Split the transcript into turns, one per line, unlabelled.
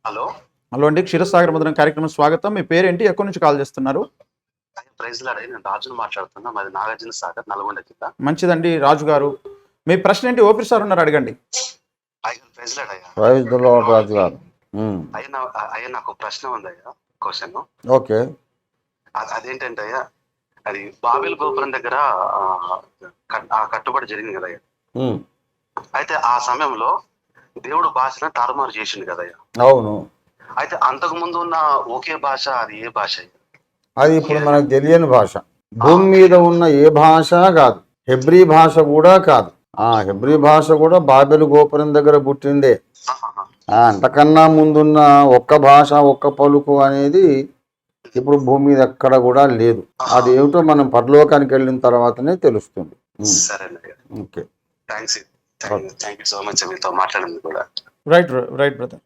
Hello.
Hello అండి, క్షీరసాగర్ మధురం కార్యక్రమం స్వాగతం. మీ పేరేంటి, ఎక్కడి నుంచి కాల్ చేస్తున్నారు?
ప్రైజ్ లాడ్ నేను రాజును మాట్లాడుతున్నా. మాది నాగార్జున సాగర్, నల్గొండ జిల్లా.
మంచిదండి రాజు గారు, మీ ప్రశ్న ఏంటి? ఓపి సార్ ఉన్నారు, అడగండి.
ప్రైజ్ లాడ్ అయ్యా.
రాజు గారు.
అయ్యా నాకు ఒక ప్రశ్న ఉంది అయ్యా, క్వశ్చన్.
ఓకే.
అదేంటంటే అయ్యా, అది బాబెల్ గోపురం దగ్గర ఆ కట్టుబడి జరిగింది కదయ్యా. అయితే ఆ సమయంలో దేవుడు భాషను తారుమారు చేసింది కదయ్యా.
అవును.
అయితే అంతకు ముందు ఉన్న ఒకే భాష, అది ఏ భాష అయ్యా?
అది ఇప్పుడు మనకు తెలియని భాష. భూమి మీద ఉన్న ఏ భాష కాదు, హెబ్రీ భాష కూడా కాదు. హెబ్రీ భాష కూడా బాబెల్ గోపురం దగ్గర పుట్టిందే. అంతకన్నా ముందున్న ఒక్క భాష, ఒక్క పలుకు అనేది ఇప్పుడు భూమి మీద ఎక్కడ కూడా లేదు. అది ఏమిటో మనం పరలోకానికి వెళ్ళిన తర్వాతనే తెలుస్తుంది.
సరేనయ్యా,
okay.
Thank you so much మీతో మాట్లాడింది కూడా.
Right brother.